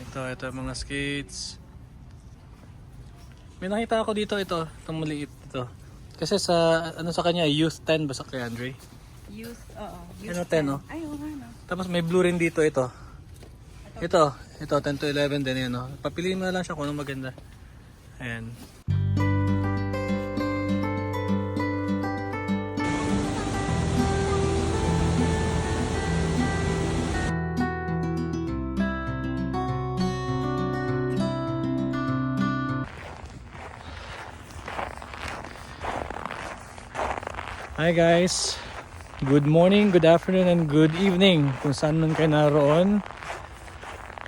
Ito mga skates. May nakita ako dito itong maliit ito. Kasi sa kanya, youth 10 ba sa kay Andre? Youth, oo. Youth Ano 10 no? Ay, oo nga no. Tapos may blue rin dito ito. Ito 10 to 11 din yan, no? Papiliin mo na lang siya kung anong maganda. Ayan. Hi guys! Good morning, good afternoon, and good evening kung saan man kayo naroon.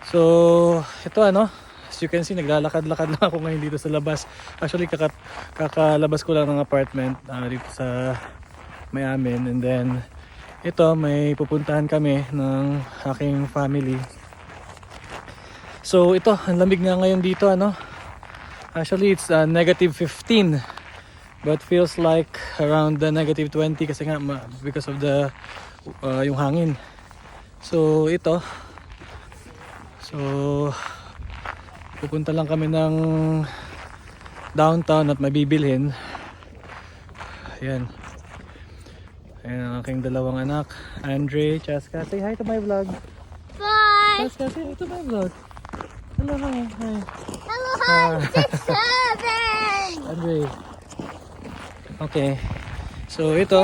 So, ito as you can see, naglalakad-lakad lang ako ngayon dito sa labas. Actually, kakalabas ko lang ng apartment dito sa may amin. And then, ito, may pupuntahan kami ng aking family. So, ito, ang lamig nga ngayon dito, Actually, it's negative 15. But feels like around the negative 20 kasi nga because of the yung hangin. So ito. So pupunta lang kami ng downtown at may bibilhin. Ayan. Ayan ang aking dalawang anak, Andre, Chaska. Say hi to my vlog. Bye. Chaska, say hi to my vlog. Hello, hi. Hello, hi. 6, 7. Andre. Okay. So ito,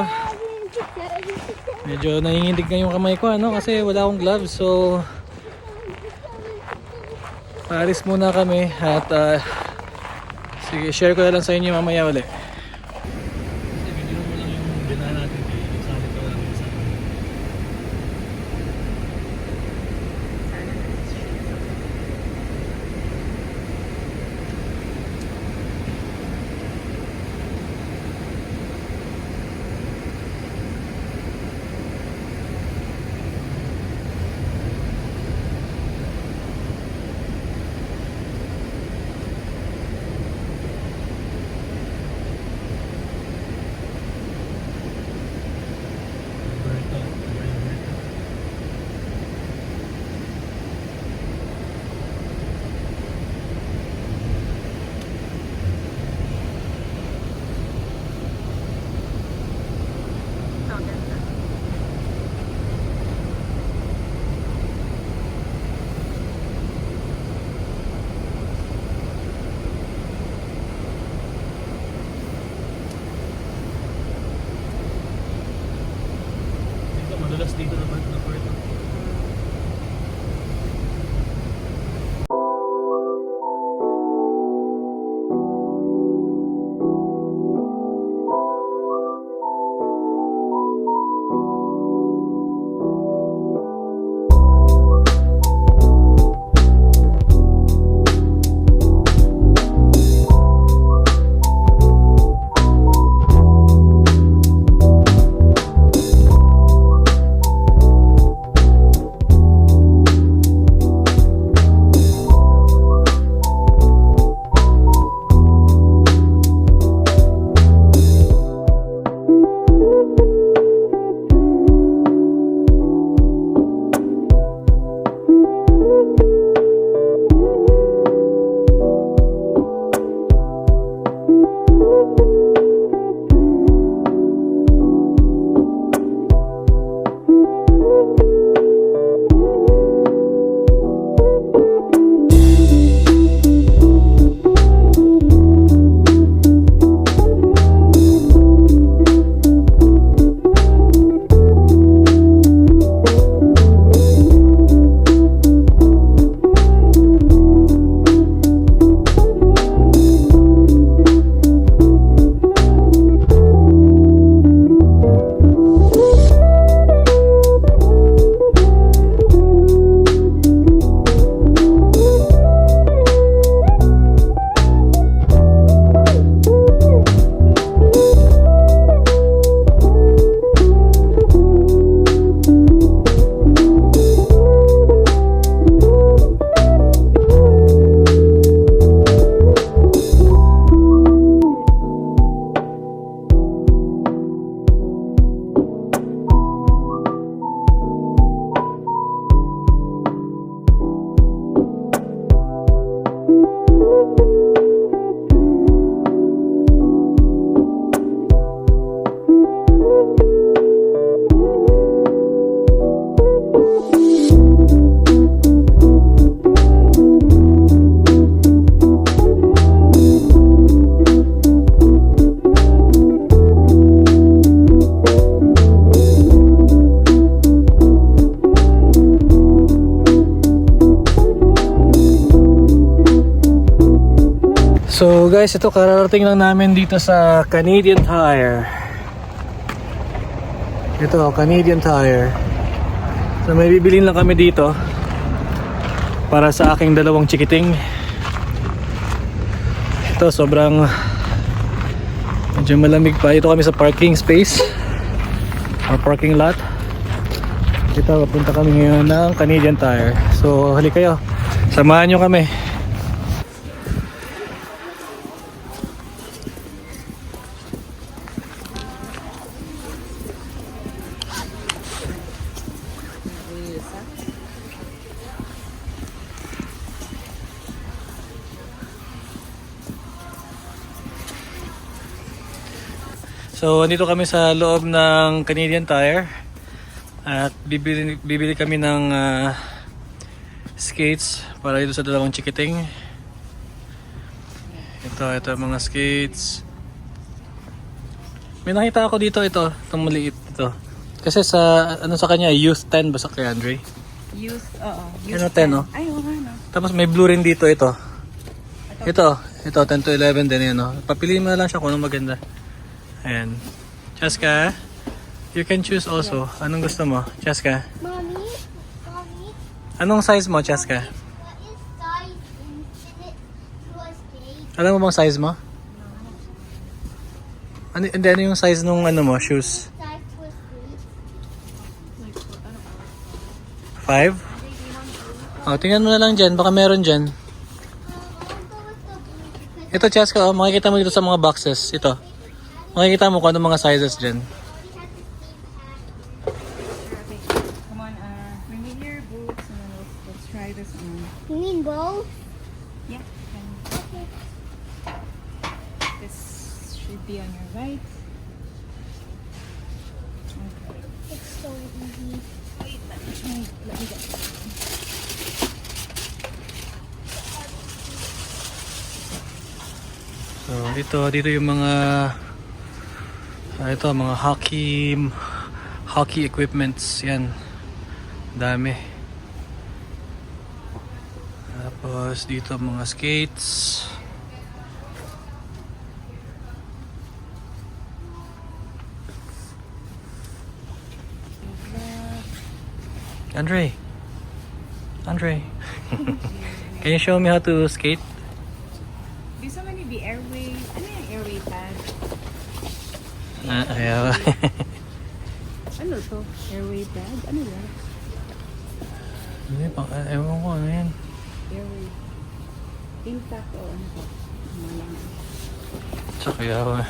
medyo nanginginig na yung kamay ko kasi wala akong gloves. So paalis muna kami at sige, share ko na lang sa inyo mamaya ulit. So guys, ito kararating lang namin dito sa Canadian Tire. Ito, Canadian Tire. So may bibilin lang kami dito para sa aking dalawang chikiting. Ito sobrang medyo malamig pa. Ito kami sa parking space or parking lot. Ito, papunta kami ngayon ng Canadian Tire. So halik kayo, samahan nyo kami. So, andito kami sa loob ng Canadian Tire at bibili kami ng skates para dito sa dalawang chikiting. Ito mga skates. May nakita ako dito itong maliit ito. Kasi sa sa kanya youth 10 ba sa kay Andre? Youth, oo. Ano 10 no? Ay, oo nga no. Tapos may blue rin dito ito. Ito 10 to 11 din yan no. Papiliin mo na lang siya kung anong maganda. Ayan. Cheska, you can choose also. Anong gusto mo? Cheska. Mommy? Anong size mo, Cheska? What is size infinite to a skate? Alam mo bang size mo? Ano yung size nung mo, shoes? Size to a skate? 5? Oh, tingnan mo na lang dyan. Baka meron dyan. I'll go with the blue because Ito, Cheska, oh, makikita mo dito sa mga boxes. Ito. Makikita mo kung ano mga sizes dyan. Come on, remove your boots and then let's try this on. You mean both? Yeah. Okay. This should be on your right. It's so easy. Wait, let me get it. So, dito yung mga ito, mga hockey equipments. Yan. Dami. Tapos dito mga skates. Andre. Can you show me how to skate? This one may be airway. Ano yung airway pad? Ayaw. Ano to? Airway pad? Ano yan? Hindi pa, ewan ko ano yan. Airway. Impact o ano to? Malang. Tsaka yaw.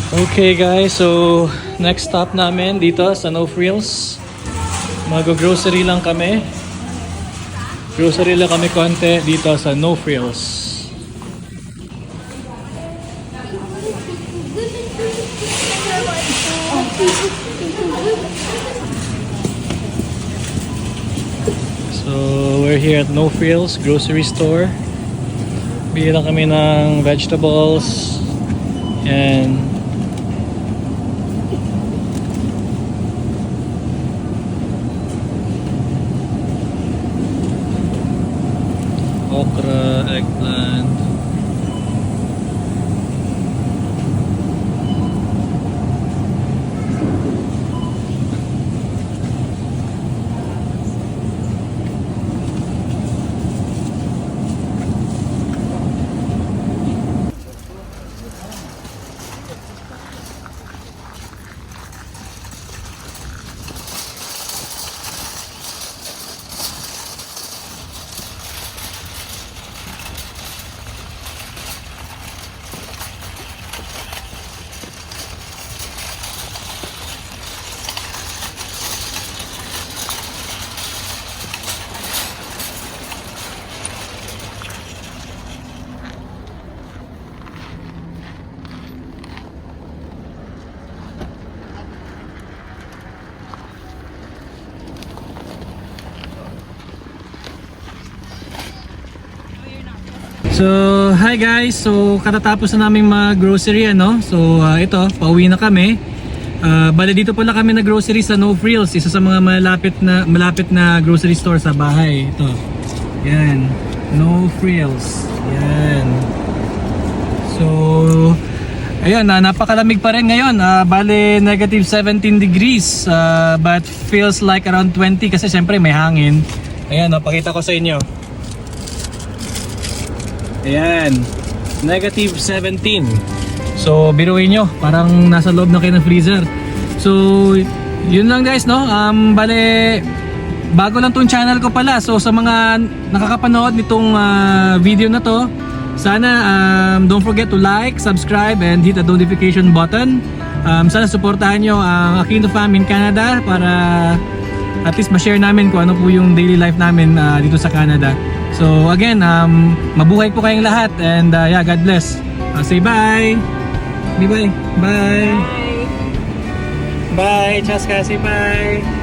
Okay guys, so next stop namin dito sa No Frills. Mag-grocery lang kami. Grocery lang kami konti dito sa No Frills. So we're here at No Frills grocery store. Bili lang kami ng vegetables and okra, eggplant. So, hi guys. So, katatapos na naming mag-grocery ano. So, ito, pauwi na kami. Bale dito pala kami na grocery sa No Frills, isa sa mga malapit na grocery store sa bahay. Ito. Yan. No Frills. Yan. So, ayan, napakalamig pa rin ngayon. Bale negative 17 degrees, but feels like around 20 kasi syempre may hangin. Ayan, pakita ko sa inyo. Ayan, negative 17. So biruin nyo, parang nasa loob na kayo ng freezer. So yun lang guys, no? Bale bago lang tong channel ko pala. So sa mga nakakapanood nitong video na to, sana don't forget to like, subscribe, and hit the notification button. Sana supportahan nyo ang Aquino Fam in Canada para at least ma-share namin kung ano po yung daily life namin dito sa Canada. So again, mabuhay po kayong lahat, and yeah, God bless. Say bye! Bye! Bye! Bye! Bye! Chaska, say bye!